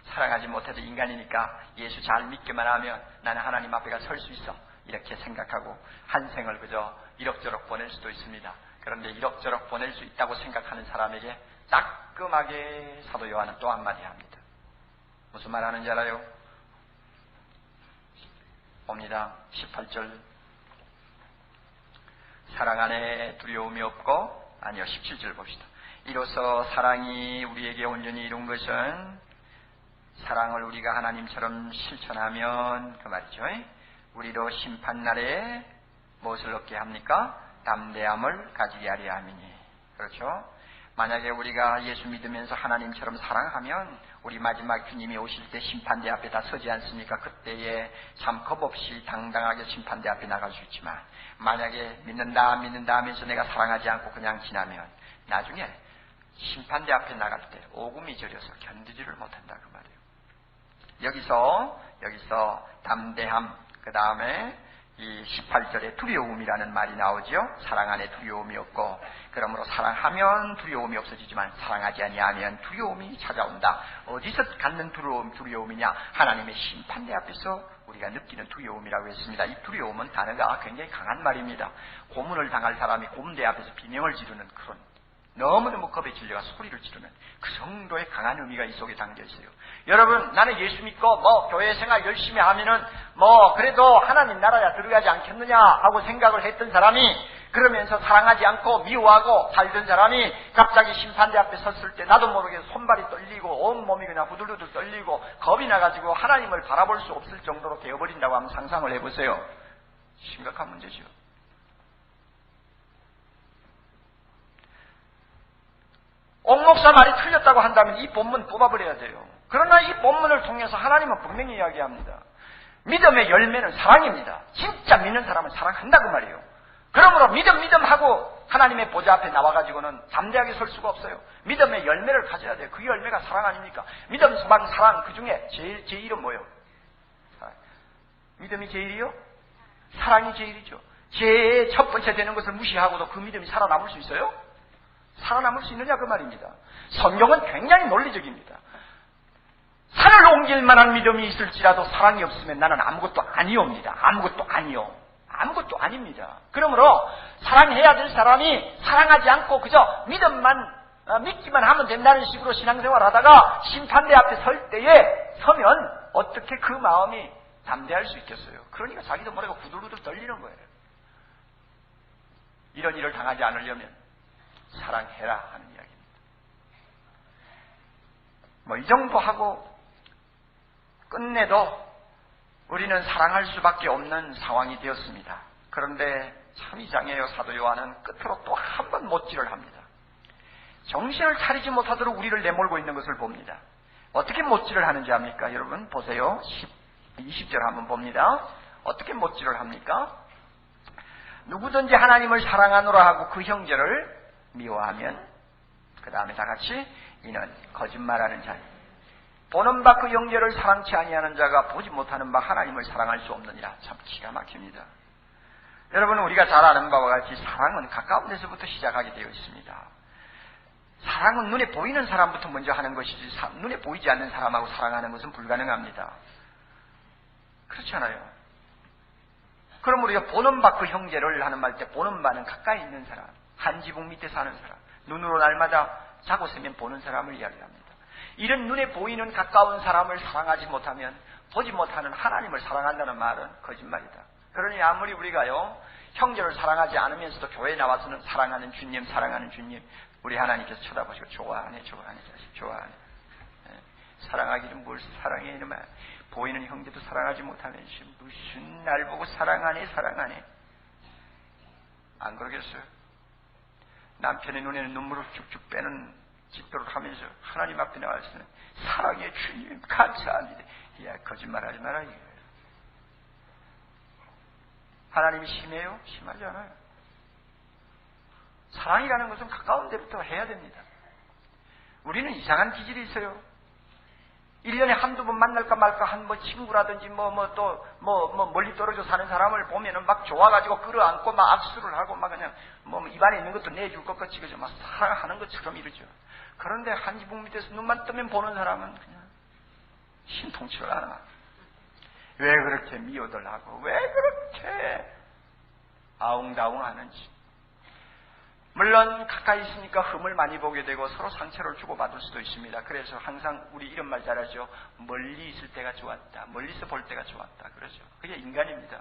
사랑하지 못해도 인간이니까 예수 잘 믿기만 하면 나는 하나님 앞에 가 설 수 있어, 이렇게 생각하고 한 생을 그저 이럭저럭 보낼 수도 있습니다. 그런데 이럭저럭 보낼 수 있다고 생각하는 사람에게 따끔하게 사도 요한은 또 한마디 합니다. 무슨 말 하는지 알아요? 봅니다. 18절. 사랑 안에 두려움이 없고, 아니요 17절 봅시다. 이로써 사랑이 우리에게 온전히 이룬 것은, 사랑을 우리가 하나님처럼 실천하면 그 말이죠. 우리로 심판날에 무엇을 얻게 합니까? 담대함을 가지게 하려 함이니. 그렇죠? 만약에 우리가 예수 믿으면서 하나님처럼 사랑하면 우리 마지막 주님이 오실 때 심판대 앞에 다 서지 않습니까? 그때에 참 겁없이 당당하게 심판대 앞에 나갈 수 있지만, 만약에 믿는다 하면서 내가 사랑하지 않고 그냥 지나면 나중에 심판대 앞에 나갈 때 오금이 저려서 견디지를 못한다 그 말이에요. 여기서 담대함, 그 다음에 이 18절에 두려움이라는 말이 나오죠. 사랑 안에 두려움이 없고, 그러므로 사랑하면 두려움이 없어지지만 사랑하지 아니하면 두려움이 찾아온다. 어디서 갖는 두려움이냐? 하나님의 심판대 앞에서 우리가 느끼는 두려움이라고 했습니다. 이 두려움은 단어가 굉장히 강한 말입니다. 고문을 당할 사람이 고문대 앞에서 비명을 지르는 그런, 너무너무 겁에 질려가 소리를 지르는 그 정도의 강한 의미가 이 속에 담겨 있어요. 여러분, 나는 예수 믿고 교회 생활 열심히 하면은 그래도 하나님 나라야 들어가지 않겠느냐 하고 생각을 했던 사람이, 그러면서 사랑하지 않고 미워하고 살던 사람이 갑자기 심판대 앞에 섰을 때 나도 모르게 손발이 떨리고 온몸이 그냥 부들부들 떨리고 겁이 나가지고 하나님을 바라볼 수 없을 정도로 되어버린다고 한번 상상을 해보세요. 심각한 문제죠. 옥 목사 말이 틀렸다고 한다면 이 본문 뽑아버려야 돼요. 그러나 이 본문을 통해서 하나님은 분명히 이야기합니다. 믿음의 열매는 사랑입니다. 진짜 믿는 사람은 사랑한다고 말이에요. 그러므로 믿음하고 하나님의 보좌 앞에 나와가지고는 담대하게 설 수가 없어요. 믿음의 열매를 가져야 돼요. 그 열매가 사랑 아닙니까? 믿음, 소망, 사랑, 그 중에 제일은 뭐예요? 믿음이 제일이요? 사랑이 제일이죠. 제일 첫 번째 되는 것을 무시하고도 그 믿음이 살아남을 수 있어요? 살아남을 수 있느냐 그 말입니다. 성경은 굉장히 논리적입니다. 산을 옮길 만한 믿음이 있을지라도 사랑이 없으면 나는 아무것도 아니옵니다. 아무것도 아닙니다. 그러므로 사랑해야 될 사람이 사랑하지 않고 그저 믿기만 하면 된다는 식으로 신앙생활 하다가 심판대 앞에 설 때에 서면 어떻게 그 마음이 담대할 수 있겠어요? 그러니까 자기도 모르게 후들후들 떨리는 거예요. 이런 일을 당하지 않으려면 사랑해라 하는 이야기입니다. 이 정도 하고 끝내도 우리는 사랑할 수밖에 없는 상황이 되었습니다. 그런데 참 이상해요. 사도 요한은 끝으로 또 한 번 못질을 합니다. 정신을 차리지 못하도록 우리를 내몰고 있는 것을 봅니다. 어떻게 못질을 하는지 압니까? 여러분 보세요. 20절 한번 봅니다. 어떻게 못질을 합니까? 누구든지 하나님을 사랑하노라 하고 그 형제를 미워하면, 그 다음에 다 같이, 이는 거짓말하는 자니 보는 바 그 형제를 사랑치 아니하는 자가 보지 못하는 바 하나님을 사랑할 수 없느니라. 참 기가 막힙니다. 여러분, 우리가 잘 아는 바와 같이 사랑은 가까운 데서부터 시작하게 되어 있습니다. 사랑은 눈에 보이는 사람부터 먼저 하는 것이지 눈에 보이지 않는 사람하고 사랑하는 것은 불가능합니다. 그렇잖아요. 그럼 우리가 보는 바 그 형제를 하는 말 때 보는 바는 가까이 있는 사람, 한 지붕 밑에 사는 사람, 눈으로 날마다 자고 쓰면 보는 사람을 이야기합니다. 이런 눈에 보이는 가까운 사람을 사랑하지 못하면 보지 못하는 하나님을 사랑한다는 말은 거짓말이다. 그러니 아무리 우리가요 형제를 사랑하지 않으면서도 교회에 나와서는 사랑하는 주님 우리 하나님께서 쳐다보시고 좋아하네 자식 좋아하네. 사랑하기는 뭘 사랑해 이놈아. 보이는 형제도 사랑하지 못하면서 무슨 날 보고 사랑하네. 안 그러겠어요? 남편의 눈에는 눈물을 쭉쭉 빼는 짓도록 하면서 하나님 앞에 나와서는 사랑의 주님 감사합니다. 야, 거짓말하지 마라 이거예요. 하나님이 심해요? 심하지 않아요. 사랑이라는 것은 가까운 데부터 해야 됩니다. 우리는 이상한 기질이 있어요. 1년에 한두 번 만날까 말까 한 친구라든지 멀리 떨어져 사는 사람을 보면은 막 좋아가지고 끌어안고 막 악수를 하고 막 그냥 입안에 있는 것도 내줄 것 같이 그저 막 사랑하는 것처럼 이러죠. 그런데 한 지붕 밑에서 눈만 뜨면 보는 사람은 그냥 신통치를 않아. 왜 그렇게 미워들 하고 왜 그렇게 아웅다웅 하는지. 물론 가까이 있으니까 흠을 많이 보게 되고 서로 상처를 주고받을 수도 있습니다. 그래서 항상 우리 이런 말 잘하죠. 멀리 있을 때가 좋았다. 멀리서 볼 때가 좋았다. 그러죠. 그게 인간입니다.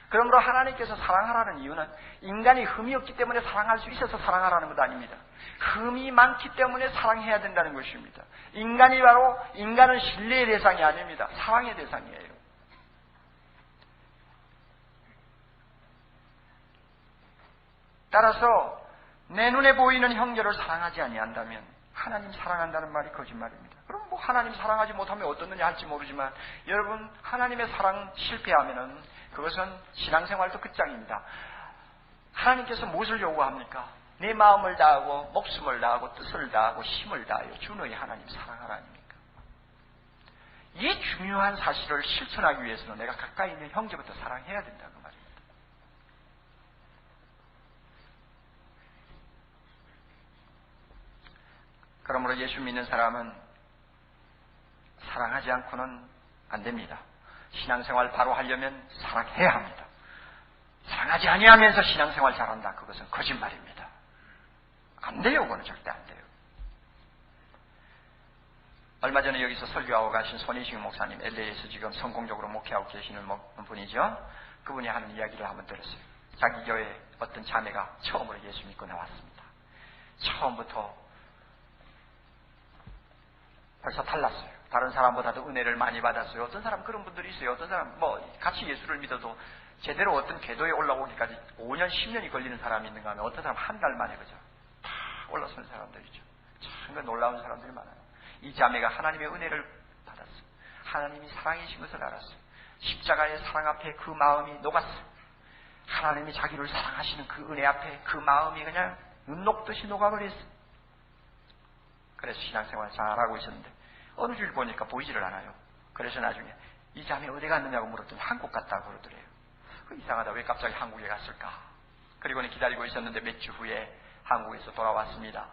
그러므로 하나님께서 사랑하라는 이유는 인간이 흠이 없기 때문에 사랑할 수 있어서 사랑하라는 것 아닙니다. 흠이 많기 때문에 사랑해야 된다는 것입니다. 인간은 신뢰의 대상이 아닙니다. 사랑의 대상이에요. 따라서 내 눈에 보이는 형제를 사랑하지 아니한다면 하나님 사랑한다는 말이 거짓말입니다. 그럼 뭐 하나님 사랑하지 못하면 어떻느냐 할지 모르지만 여러분 하나님의 사랑 실패하면은 그것은 신앙생활도 끝장입니다. 하나님께서 무엇을 요구합니까? 내 마음을 다하고 목숨을 다하고 뜻을 다하고 힘을 다하여 주 너희 하나님 사랑하라 아닙니까? 이 중요한 사실을 실천하기 위해서는 내가 가까이 있는 형제부터 사랑해야 된다 그 말입니다. 그러므로 예수 믿는 사람은 사랑하지 않고는 안 됩니다. 신앙생활 바로 하려면 사랑해야 합니다. 사랑하지 아니하면서 신앙생활 잘한다. 그것은 거짓말입니다. 안 돼요. 그거는 절대 안 돼요. 얼마 전에 여기서 설교하고 가신 손희식 목사님, LA에서 지금 성공적으로 목회하고 계시는 분이죠. 그분이 하는 이야기를 한번 들었어요. 자기 교회 어떤 자매가 처음으로 예수 믿고 나왔습니다. 처음부터 벌써 달랐어요. 다른 사람보다도 은혜를 많이 받았어요. 어떤 사람 그런 분들이 있어요. 어떤 사람 같이 예수를 믿어도 제대로 어떤 궤도에 올라오기까지 5년, 10년이 걸리는 사람이 있는가 하면 어떤 사람 한 달 만에 그죠. 다 올라서는 사람들이죠. 참 놀라운 사람들이 많아요. 이 자매가 하나님의 은혜를 받았어요. 하나님이 사랑이신 것을 알았어요. 십자가의 사랑 앞에 그 마음이 녹았어요. 하나님이 자기를 사랑하시는 그 은혜 앞에 그 마음이 그냥 눈 녹듯이 녹아버렸어요. 그래서 신앙생활 잘하고 있었는데 어느 줄 보니까 보이지를 않아요. 그래서 나중에 이 자매 어디 갔느냐고 물었더니 한국 갔다고 그러더래요. 이상하다. 왜 갑자기 한국에 갔을까? 그리고는 기다리고 있었는데 몇 주 후에 한국에서 돌아왔습니다.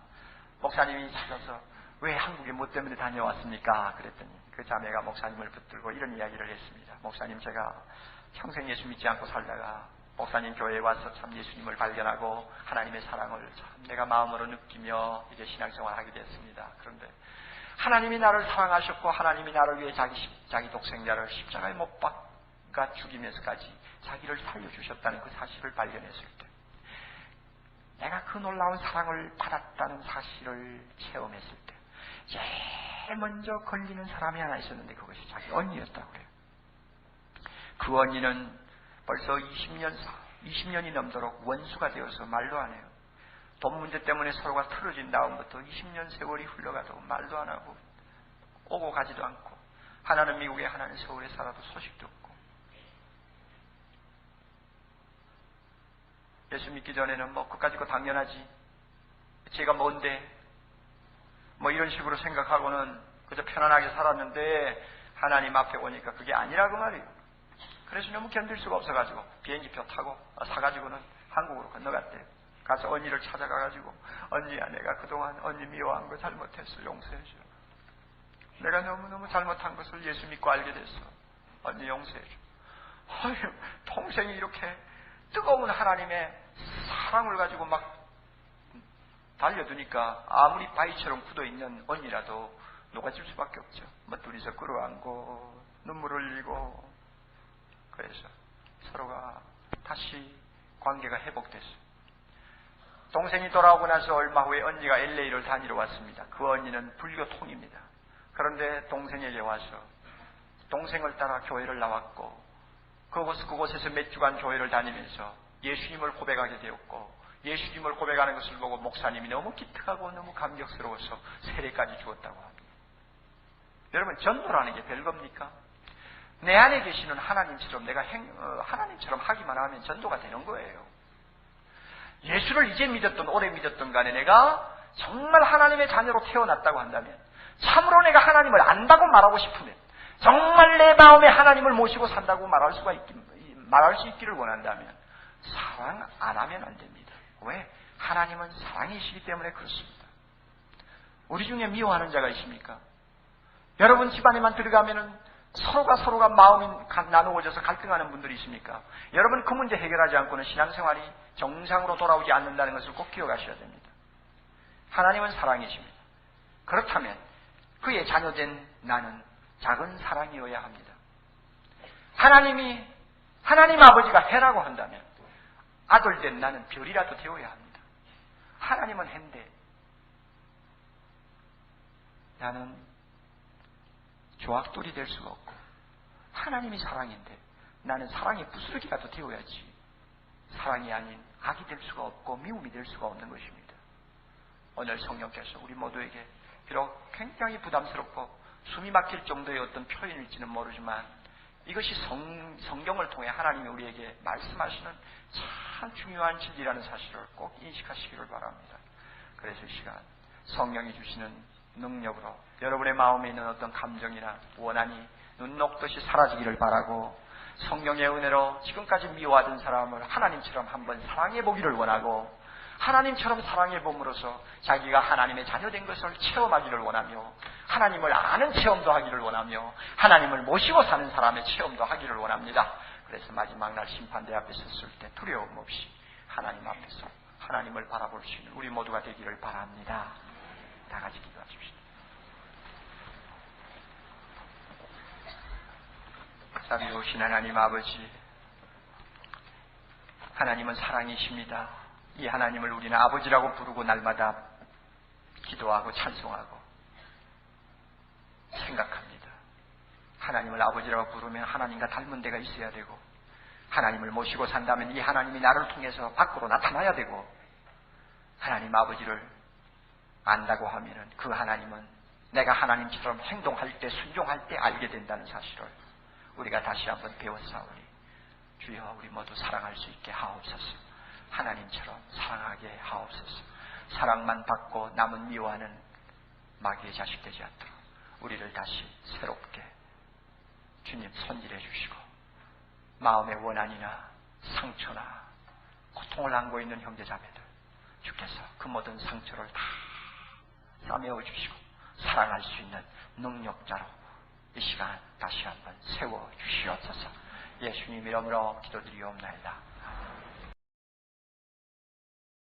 목사님이 찾아서 왜 한국에 뭐 때문에 다녀왔습니까? 그랬더니 그 자매가 목사님을 붙들고 이런 이야기를 했습니다. 목사님, 제가 평생 예수 믿지 않고 살다가 목사님 교회에 와서 참 예수님을 발견하고 하나님의 사랑을 참 내가 마음으로 느끼며 이제 신앙생활을 하게 됐습니다. 그런데 하나님이 나를 사랑하셨고 하나님이 나를 위해 자기 독생자를 십자가에 못 박아 죽이면서까지 자기를 살려주셨다는 그 사실을 발견했을 때 내가 그 놀라운 사랑을 받았다는 사실을 체험했을 때 제일 먼저 걸리는 사람이 하나 있었는데 그것이 자기 언니였다고 해요. 그 언니는 벌써 20년이 넘도록 원수가 되어서 말도 안 해요. 돈 문제 때문에 서로가 틀어진 다음부터 20년 세월이 흘러가도 말도 안 하고 오고 가지도 않고 하나는 미국에 하나는 서울에 살아도 소식도 없고 예수 믿기 전에는 그것 가지고 당연하지 제가 뭔데 이런 식으로 생각하고는 그저 편안하게 살았는데 하나님 앞에 오니까 그게 아니라고 말이에요. 그래서 너무 견딜 수가 없어가지고 비행기표 타고 사가지고는 한국으로 건너갔대요. 가서 언니를 찾아가가지고 언니야, 내가 그동안 언니 미워한 거 잘못했어. 용서해줘. 내가 너무너무 잘못한 것을 예수 믿고 알게 됐어. 언니 용서해줘. 동생이 이렇게 뜨거운 하나님의 사랑을 가지고 막 달려드니까 아무리 바위처럼 굳어있는 언니라도 녹아질 수밖에 없죠. 둘이서 끌어안고 눈물을 흘리고 그래서 서로가 다시 관계가 회복됐어요. 동생이 돌아오고 나서 얼마 후에 언니가 LA를 다니러 왔습니다. 그 언니는 불교통입니다. 그런데 동생에게 와서 동생을 따라 교회를 나왔고 그곳에서 몇 주간 교회를 다니면서 예수님을 고백하게 되었고 예수님을 고백하는 것을 보고 목사님이 너무 기특하고 너무 감격스러워서 세례까지 주었다고 합니다. 여러분, 전도라는 게 별겁니까? 내 안에 계시는 하나님처럼 내가 하나님처럼 하기만 하면 전도가 되는 거예요. 예수를 이제 믿었던 오래 믿었던 간에 내가 정말 하나님의 자녀로 태어났다고 한다면 참으로 내가 하나님을 안다고 말하고 싶으면 정말 내 마음에 하나님을 모시고 산다고 말할 수 있기를 원한다면 사랑 안 하면 안 됩니다. 왜? 하나님은 사랑이시기 때문에 그렇습니다. 우리 중에 미워하는 자가 있습니까? 여러분 집안에만 들어가면은 서로가 마음이 나누어져서 갈등하는 분들이 있습니까? 여러분 그 문제 해결하지 않고는 신앙생활이 정상으로 돌아오지 않는다는 것을 꼭 기억하셔야 됩니다. 하나님은 사랑이십니다. 그렇다면 그의 자녀된 나는 작은 사랑이어야 합니다. 하나님 아버지가 해라고 한다면 아들된 나는 별이라도 되어야 합니다. 하나님은 해인데 나는 조약돌이 될 수가 없고 하나님이 사랑인데 나는 사랑의 부스러기라도 되어야지. 사랑이 아닌 악이 될 수가 없고 미움이 될 수가 없는 것입니다. 오늘 성령께서 우리 모두에게 비록 굉장히 부담스럽고 숨이 막힐 정도의 어떤 표현일지는 모르지만 이것이 성경을 통해 하나님이 우리에게 말씀하시는 참 중요한 진리라는 사실을 꼭 인식하시기를 바랍니다. 그래서 이 시간 성령이 주시는 능력으로 여러분의 마음에 있는 어떤 감정이나 원한이 눈 녹듯이 사라지기를 바라고, 성령의 은혜로 지금까지 미워하던 사람을 하나님처럼 한번 사랑해 보기를 원하고, 하나님처럼 사랑해 봄으로써 자기가 하나님의 자녀된 것을 체험하기를 원하며, 하나님을 아는 체험도 하기를 원하며, 하나님을 모시고 사는 사람의 체험도 하기를 원합니다. 그래서 마지막 날 심판대 앞에 섰을 때 두려움 없이 하나님 앞에서 하나님을 바라볼 수 있는 우리 모두가 되기를 바랍니다. 다 같이 기도하십시오. 자비로우신 하나님 아버지, 하나님은 사랑이십니다. 이 하나님을 우리는 아버지라고 부르고 날마다 기도하고 찬송하고 생각합니다. 하나님을 아버지라고 부르면 하나님과 닮은 데가 있어야 되고, 하나님을 모시고 산다면 이 하나님이 나를 통해서 밖으로 나타나야 되고, 하나님 아버지를 안다고 하면은 그 하나님은 내가 하나님처럼 행동할 때, 순종할 때 알게 된다는 사실을 우리가 다시 한번 배웠사오니 주여 우리 모두 사랑할 수 있게 하옵소서. 하나님처럼 사랑하게 하옵소서. 사랑만 받고 남은 미워하는 마귀의 자식 되지 않도록 우리를 다시 새롭게 주님 손질해 주시고, 마음의 원한이나 상처나 고통을 안고 있는 형제자매들 주께서 그 모든 상처를 다 싸매어 주시고 사랑할 수 있는 능력자로 이 시간 다시 한번 세워 주시옵소서. 예수님 이름으로 기도드리옵나이다.